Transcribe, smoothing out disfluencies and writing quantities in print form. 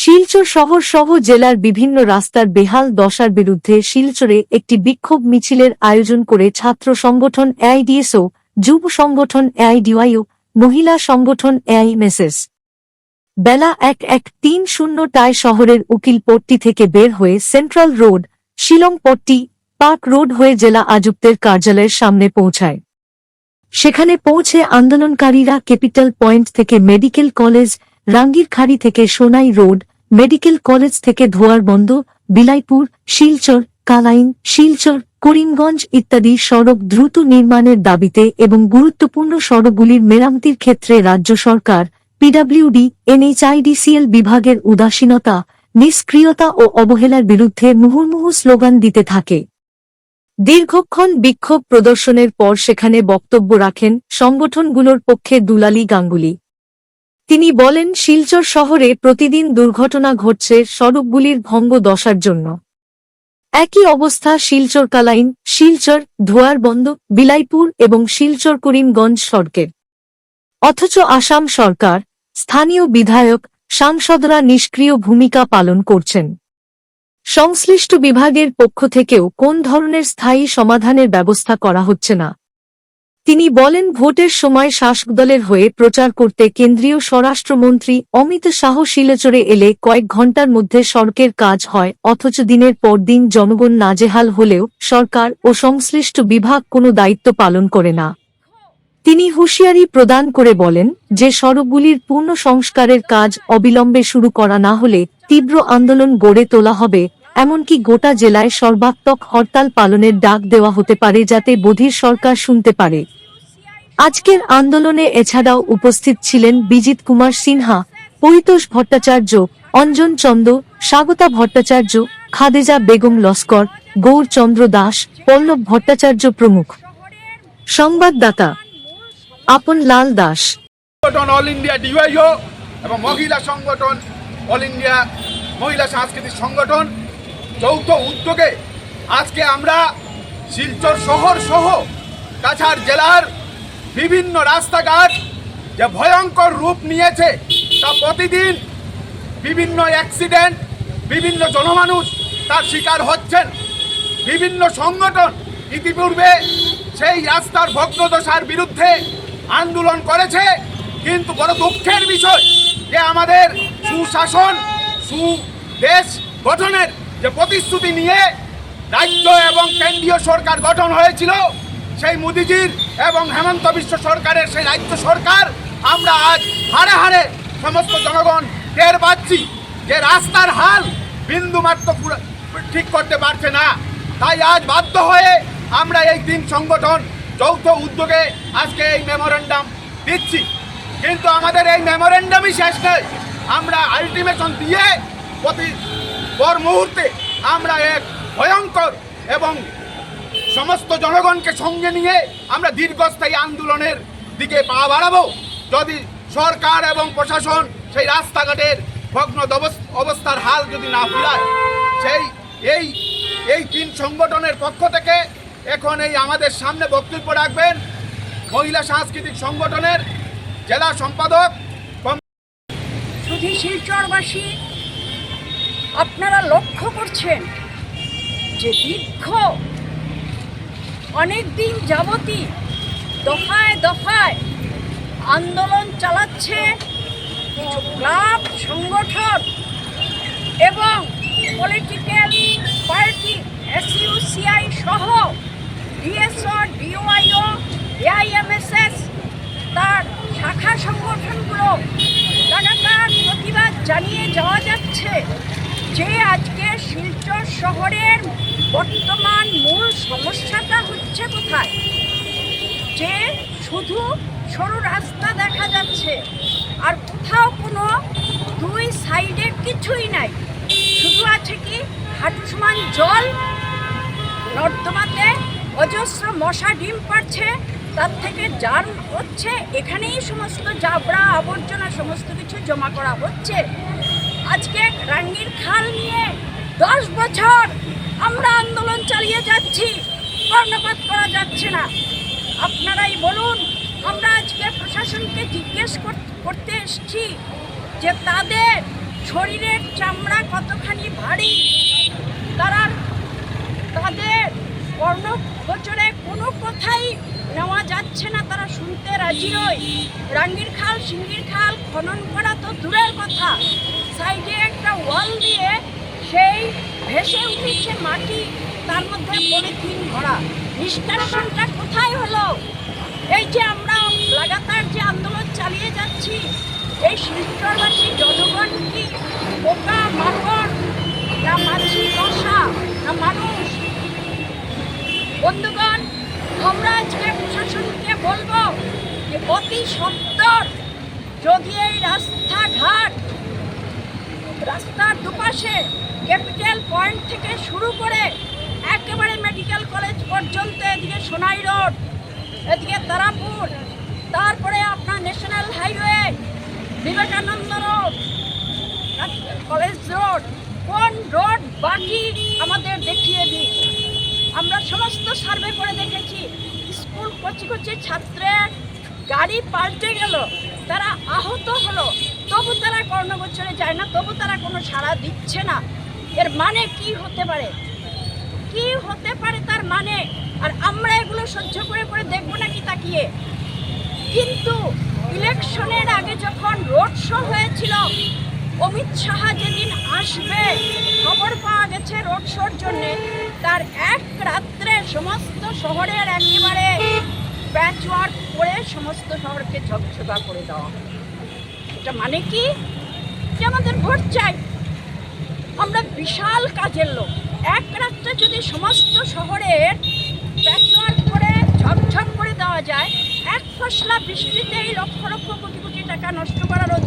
শিলচর শহর সহ জেলার বিভিন্ন রাস্তার বেহাল দশার বিরুদ্ধে শিলচরে একটি বিক্ষোভ মিছিলের আয়োজন করে ছাত্র সংগঠন এআইডিএসও, যুব সংগঠন এআইডিওয়াইও, মহিলা সংগঠন এআইএমএসএস। বেলা ১:৩০টায় শহরের উকিলপট্টি থেকে বের হয়ে central road, Shillongpatti, park road হয়ে জেলা আযুক্তের কার্যালয়ের সামনে পৌঁছায়। সেখানে পৌঁছে আন্দোলনকারীরা ক্যাপিটাল পয়েন্ট থেকে মেডিকেল কলেজ, রাঙ্গিরখাড়ি থেকে সোনাই রোড, মেডিকেল কলেজ থেকে ধোয়ারবন্দ, বিলাইপুর, শিলচর, কালাইন, শিলচর, করিমগঞ্জ ইত্যাদি সড়ক দ্রুত নির্মাণের দাবিতে এবং গুরুত্বপূর্ণ সড়কগুলির মেরামতির ক্ষেত্রে রাজ্য সরকার, পিডব্লিউডি, এনএইচআইডিসিএল বিভাগের উদাসীনতা, নিষ্ক্রিয়তা ও অবহেলার বিরুদ্ধে মুহুর্মুহু স্লোগান দিতে থাকে। দীর্ঘক্ষণ বিক্ষোভ প্রদর্শনের পর সেখানে বক্তব্য রাখেন সংগঠনগুলোর পক্ষে দুলালী গাঙ্গুলি। তিনি বলেন, শিলচর শহরে প্রতিদিন দুর্ঘটনা ঘটছে সড়কগুলির ভঙ্গ দশার জন্য। একই অবস্থা শিলচর কালাইন, শিলচর, ধোয়ারবন্দ, বিলাইপুর এবং শিলচর করিমগঞ্জ সড়কের। অথচ আসাম সরকার, স্থানীয় বিধায়ক, সাংসদরা নিষ্ক্রিয় ভূমিকা পালন করছেন। সংশ্লিষ্ট বিভাগের পক্ষ থেকেও কোন ধরনের স্থায়ী সমাধানের ব্যবস্থা করা হচ্ছে না। তিনি বলেন, ভোটের সময় শাসক দলের হয়ে প্রচার করতে কেন্দ্রীয় স্বরাষ্ট্রমন্ত্রী অমিত শাহ শিলচরে এলে কয়েক ঘণ্টার মধ্যে সড়কের কাজ হয়, অথচ দিনের পর দিন জনগণ নাজেহাল হলেও সরকার ও সংশ্লিষ্ট বিভাগ কোনো দায়িত্ব পালন করে না। তিনি হুঁশিয়ারি প্রদান করে বলেন যে সড়কগুলির পূর্ণ সংস্কারের কাজ অবিলম্বে শুরু করা না হলে তীব্র আন্দোলন গড়ে তোলা হবে, এমনকি গোটা জেলায় সর্বাত্মক হরতাল পালনের ডাক দেওয়া হতে পারে যাতে বধির সরকার শুনতে পারে। আজকের আন্দোলনে এছাড়াও উপস্থিত ছিলেন বিজিত কুমার সিনহা, পরিতোষ ভট্টাচার্য, অঞ্জন চন্দ, স্বাগতা ভট্টাচার্য, খাদেজা বেগম লস্কর, গৌরচন্দ্র দাস, পল্লব ভট্টাচার্য প্রমুখ। সংবাদদাতা আপন লাল দাস। অল ইন্ডিয়া ডিওয়াইও এবং মহিলা সংগঠন অল ইন্ডিয়া মহিলা সাংস্কৃতিক সংগঠন যৌথ উদ্যোগে আজকে আমরা শিলচর শহর সহ কাছাড় জেলার বিভিন্ন রাস্তাঘাট যে ভয়ঙ্কর রূপ নিয়েছে তা প্রতিদিন বিভিন্ন অ্যাক্সিডেন্ট, বিভিন্ন জনমানুষ তার শিকার হচ্ছেন। বিভিন্ন সংগঠন ইতিপূর্বে সেই রাস্তার ভগ্নদশার বিরুদ্ধে আন্দোলন করেছে, কিন্তু বড় দুঃখের বিষয় যে আমাদের সুশাসন, সুদেশ গঠনের যে প্রতিশ্রুতি নিয়ে রাজ্য এবং কেন্দ্রীয় সরকার গঠন হয়েছিল, সেই মোদিজির এবং হেমন্ত বিশ্ব সরকারের সেই রাজ্য সরকার আমরা আজ হারে হারে সমস্ত জনগণ টের পাচ্ছি যে রাস্তার হাল বিন্দুমাত্র ঠিক করতে পারছে না। তাই আজ বাধ্য হয়ে আমরা এই তিন সংগঠন যৌথ উদ্যোগে আজকে এই মেমোরেন্ডাম দিচ্ছি। কিন্তু আমাদের এই মেমোরেন্ডামই শেষ নেই, আমরা আলটিমেশন দিয়ে পর মুহূর্তে আমরা এক ভয়ঙ্কর এবং সমস্ত জনগণকে সঙ্গে নিয়ে আমরা দীর্ঘস্থায়ী আন্দোলনের দিকে পা বাড়াবো যদি সরকার এবং প্রশাসন সেই রাস্তাঘাটের ভগ্ন অবস্থার হাল যদি না ফিরায়। এই তিন সংগঠনের পক্ষ থেকে এখন এই আমাদের সামনে বক্তব্য রাখবেন মহিলা সাংস্কৃতিক সংগঠনের জেলা সম্পাদক। শুধু শিলচরবাসী, আপনারা লক্ষ্য করছেন যে দীর্ঘ অনেক দিন যাবতই দফায় দফায় আন্দোলন চালাচ্ছে কিছু ক্লাব, সংগঠন এবং পলিটিক্যাল পার্টি, এসইউসিআই সহ ডিএসও, ডিওয়াইও, এআইএমএসএস তার শাখা সংগঠনগুলো লাগাতার প্রতিবাদ জানিয়ে যাওয়া যাচ্ছে যে আজকে শিলচর শহরের বর্তমান মূল সমস্যাটা হচ্ছে কোথায়, যে শুধু সরু রাস্তা দেখা যাচ্ছে আর কোথাও কোনো দুই সাইডে কিছুই নাই, শুধু আছে কি হাঁটু সমান জল, নর্দমাতে অজস্র মশা ডিম পাড়ছে, তার থেকে জার্ম হচ্ছে, এখানেই সমস্ত জাবড়া আবর্জনা সমস্ত কিছু জমা করা হচ্ছে। আজকে রাঙ্গির খাল নিয়ে 10 বছর আমরা আন্দোলন চালিয়ে যাচ্ছি, কর্ণপাত করা যাচ্ছে না। আপনারাই বলুন, আমরা আজকে প্রশাসনকে জিজ্ঞেস করতে এসেছি যে তাদের শরীরের চামড়া কতখানি ভারী, তাদের কর্ণগোচরে কোনো কথাই নেওয়া যাচ্ছে না, তারা শুনতে রাজি নয়। রাঙ্গির খাল, সিঙ্গির খাল খনন করা তো দূরের কথা, সাইডে একটা ওয়াল দিয়ে সেই ভেসে উঠেছে মাটি, তার মধ্যে পলিথিন ভরা। নিষ্কাশনটা কোথায় হলো? এই যে আমরা লাগাতার যে আন্দোলন চালিয়ে যাচ্ছি, এই শিলচরবাসী জনগণ কি পোকা মাকড় না মাছি মশা না মানুষ? বন্ধুগণ, আমরা আজকে প্রশাসনকে বলবো যে অতি সত্বর যদি এই রাস্তার দুপাশে ক্যাপিটাল পয়েন্ট থেকে শুরু করে একেবারে মেডিকেল কলেজ পর্যন্ত, এদিকে সোনাই রোড, এদিকে তারাপুর, তারপরে আপনার national highway, Vivekananda road, college road, কোন রোড বাকি আমাদের দেখিয়ে দিন। আমরা সমস্ত সার্ভে করে দেখেছি, স্কুল কচি ছাত্রের গাড়ি পাল্টে গেল, তারা আহত হলো, তবু তারা কর্ণগোচরে যায় না, তবু তারা কোনো সাড়া দিচ্ছে না। এর মানে কি হতে পারে? কি হতে পারে তার মানে? আর আমরা এগুলো সহ্য করে দেখবো নাকি তাকিয়ে? কিন্তু ইলেকশনের আগে যখন রোড শো হয়েছিল, অমিত শাহ যেদিন আসবে খবর পাওয়া গেছে রোড শোর জন্যে, তার এক রাত্রে সমস্ত শহরের একেবারে প্যাচওয়ার্ক করে সমস্ত শহরকে ঝকঝকা করে দেওয়া। এটা মানে কি? যে আমাদের ভোট চাই, আমরা বিশাল কাজের লোক, এক রাত্রে যদি সমস্ত শহরের প্যাচওয়ার্ক করে ঝকঝক করে দেওয়া যায়, এক ফসলা বৃষ্টিতেই লক্ষ লক্ষ কোটি কোটি টাকা নষ্ট করার অধিকার